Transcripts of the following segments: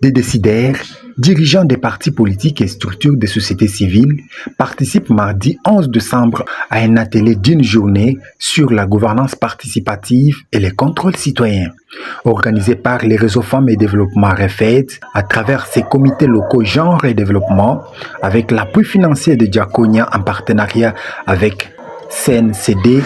Des décideurs, dirigeants des partis politiques et structures de société civile participent mardi 11 décembre à un atelier d'une journée sur la gouvernance participative et les contrôles citoyens, organisé par les réseaux Femmes et Développement REFED à travers ses comités locaux genre et développement, avec l'appui financier de Diaconia en partenariat avec CNCD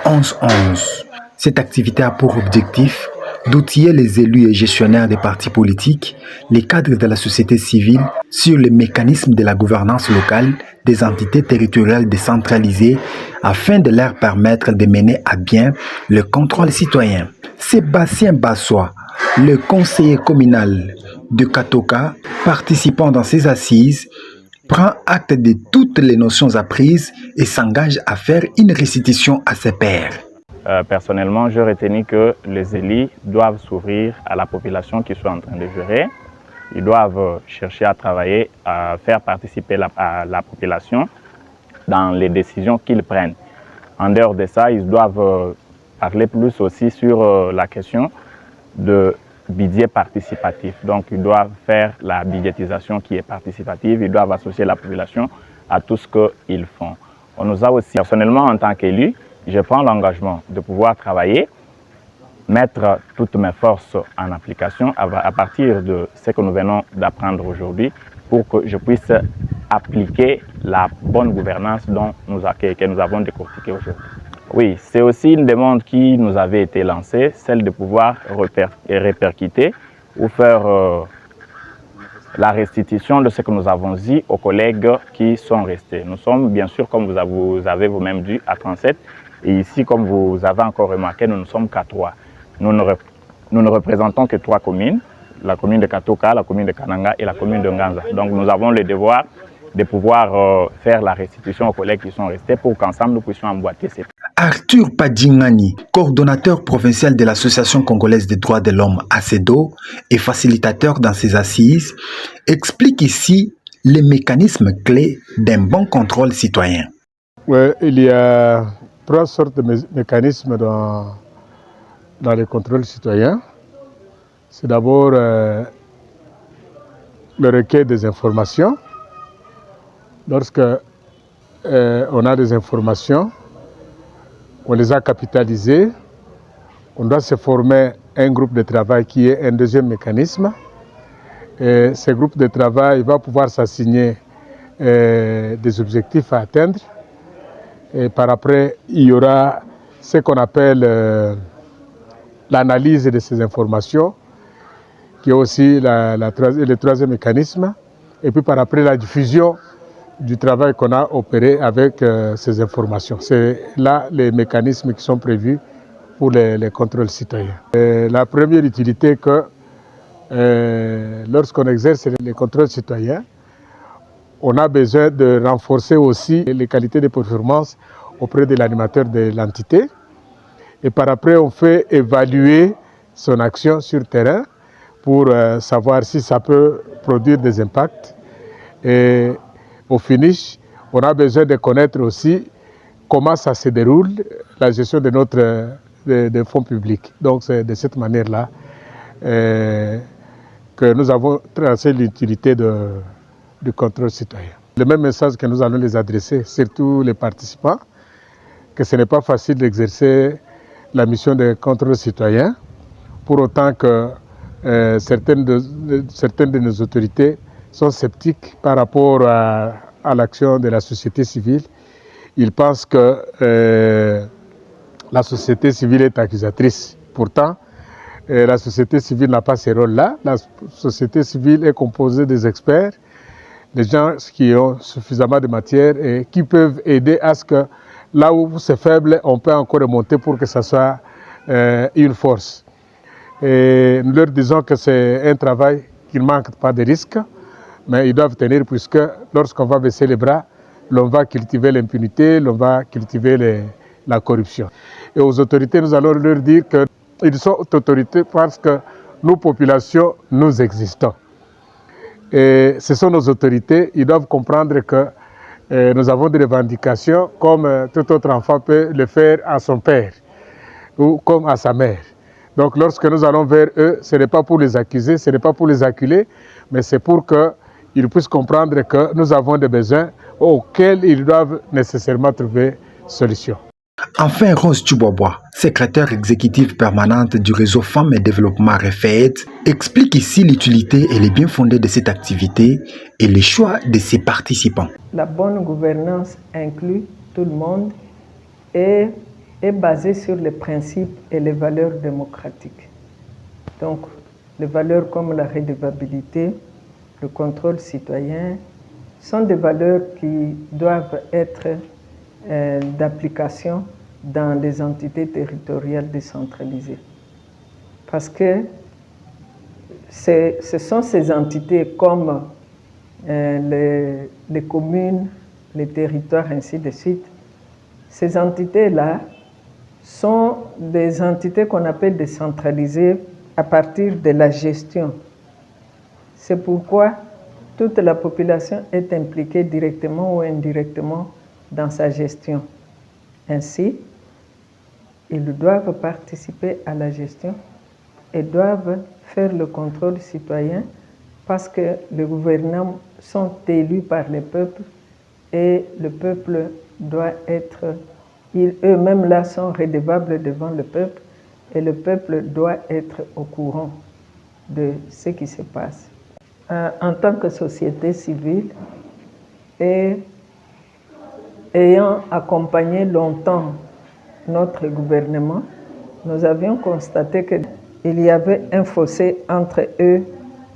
11-11-11. Cette activité a pour objectif d'outiller les élus et gestionnaires des partis politiques, les cadres de la société civile sur les mécanismes de la gouvernance locale des entités territoriales décentralisées afin de leur permettre de mener à bien le contrôle citoyen. Sébastien Bassois, le conseiller communal de Katoka, participant dans ces assises, prend acte de toutes les notions apprises et s'engage à faire une restitution à ses pairs. Personnellement, je retenu que les élus doivent s'ouvrir à la population qu'ils sont en train de gérer. Ils doivent chercher à travailler, à faire participer la population dans les décisions qu'ils prennent. En dehors de ça, ils doivent parler plus aussi sur la question de budget participatif. Donc, ils doivent faire la budgétisation qui est participative. Ils doivent associer la population à tout ce qu'ils font. On nous a aussi, personnellement, en tant qu'élu, je prends l'engagement de pouvoir travailler, mettre toutes mes forces en application à partir de ce que nous venons d'apprendre aujourd'hui pour que je puisse appliquer la bonne gouvernance que nous avons décortiquée aujourd'hui. Oui, c'est aussi une demande qui nous avait été lancée, celle de pouvoir répercuter ou faire la restitution de ce que nous avons dit aux collègues qui sont restés. Nous sommes bien sûr, comme vous avez vous-même dit, à 37. Et ici, comme vous avez encore remarqué, nous ne sommes qu'à 3. Nous ne représentons que 3 communes, la commune de Katoka, la commune de Kananga et la commune de Nganza. Donc nous avons le devoir de pouvoir faire la restitution aux collègues qui sont restés pour qu'ensemble nous puissions emboîter ces... Arthur Padjingani, coordonnateur provincial de l'Association congolaise des droits de l'homme ACEDO et facilitateur dans ses assises, explique ici les mécanismes clés d'un bon contrôle citoyen. Ouais, il y a 3 sortes de mécanismes dans les contrôles citoyens. C'est d'abord le recueil des informations. Lorsque on a des informations, on les a capitalisées, on doit se former un groupe de travail qui est un deuxième mécanisme. Et ce groupe de travail va pouvoir s'assigner des objectifs à atteindre. Et par après, il y aura ce qu'on appelle l'analyse de ces informations, qui est aussi le troisième mécanisme. Et puis par après, la diffusion du travail qu'on a opéré avec ces informations. C'est là les mécanismes qui sont prévus pour les contrôles citoyens. La première utilité que lorsqu'on exerce les contrôles citoyens, on a besoin de renforcer aussi les qualités de performance auprès de l'animateur de l'entité. Et par après, on fait évaluer son action sur terrain pour savoir si ça peut produire des impacts. Et au finish, on a besoin de connaître aussi comment ça se déroule, la gestion des fonds publics. Donc c'est de cette manière-là que nous avons tracé l'utilité du contrôle citoyen. Le même message que nous allons les adresser, surtout les participants, que ce n'est pas facile d'exercer la mission de contrôle citoyen, pour autant que certaines de nos autorités sont sceptiques par rapport à l'action de la société civile. Ils pensent que la société civile est accusatrice. Pourtant, la société civile n'a pas ce rôle-là. La société civile est composée des experts, des gens qui ont suffisamment de matière et qui peuvent aider à ce que là où c'est faible, on peut encore remonter pour que ça soit une force. Et nous leur disons que c'est un travail qui ne manque pas de risques, mais ils doivent tenir puisque lorsqu'on va baisser les bras, l'on va cultiver l'impunité, l'on va cultiver la corruption. Et aux autorités, nous allons leur dire qu'ils sont autorités parce que nous, populations, nous existons. Et ce sont nos autorités, ils doivent comprendre que nous avons des revendications comme tout autre enfant peut le faire à son père ou comme à sa mère. Donc lorsque nous allons vers eux, ce n'est pas pour les accuser, ce n'est pas pour les acculer, mais c'est pour qu'ils puissent comprendre que nous avons des besoins auxquels ils doivent nécessairement trouver solution. Enfin, Rose Tchoubobois, secrétaire exécutive permanente du réseau Femmes et Développement REFED, explique ici l'utilité et les bien-fondés de cette activité et les choix de ses participants. La bonne gouvernance inclut tout le monde et est basée sur les principes et les valeurs démocratiques. Donc, les valeurs comme la redevabilité, le contrôle citoyen, sont des valeurs qui doivent être d'application dans les entités territoriales décentralisées. Parce que ce sont ces entités comme les communes, les territoires, ainsi de suite. Ces entités-là sont des entités qu'on appelle décentralisées à partir de la gestion. C'est pourquoi toute la population est impliquée directement ou indirectement dans sa gestion. Ainsi, ils doivent participer à la gestion et doivent faire le contrôle citoyen parce que les gouvernants sont élus par le peuple et le peuple doit être, eux-mêmes là sont redevables devant le peuple et le peuple doit être au courant de ce qui se passe. En tant que société civile et ayant accompagné longtemps notre gouvernement, nous avions constaté qu'il y avait un fossé entre eux,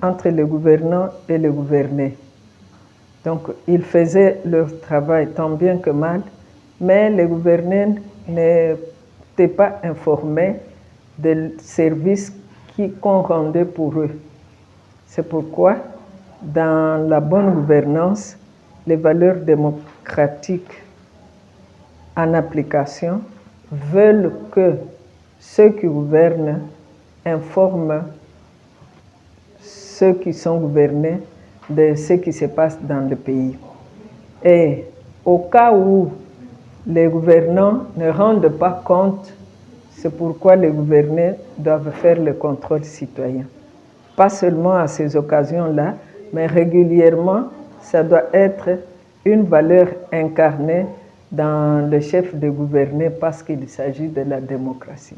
entre les gouvernants et les gouvernés. Donc, ils faisaient leur travail tant bien que mal, mais les gouvernés n'étaient pas informés des services qu'on rendait pour eux. C'est pourquoi, dans la bonne gouvernance, les valeurs démocratiques en application veulent que ceux qui gouvernent informent ceux qui sont gouvernés de ce qui se passe dans le pays. Et au cas où les gouvernants ne rendent pas compte, c'est pourquoi les gouvernés doivent faire le contrôle citoyen. Pas seulement à ces occasions-là, mais régulièrement, ça doit être une valeur incarnée dans le chef de gouverner parce qu'il s'agit de la démocratie.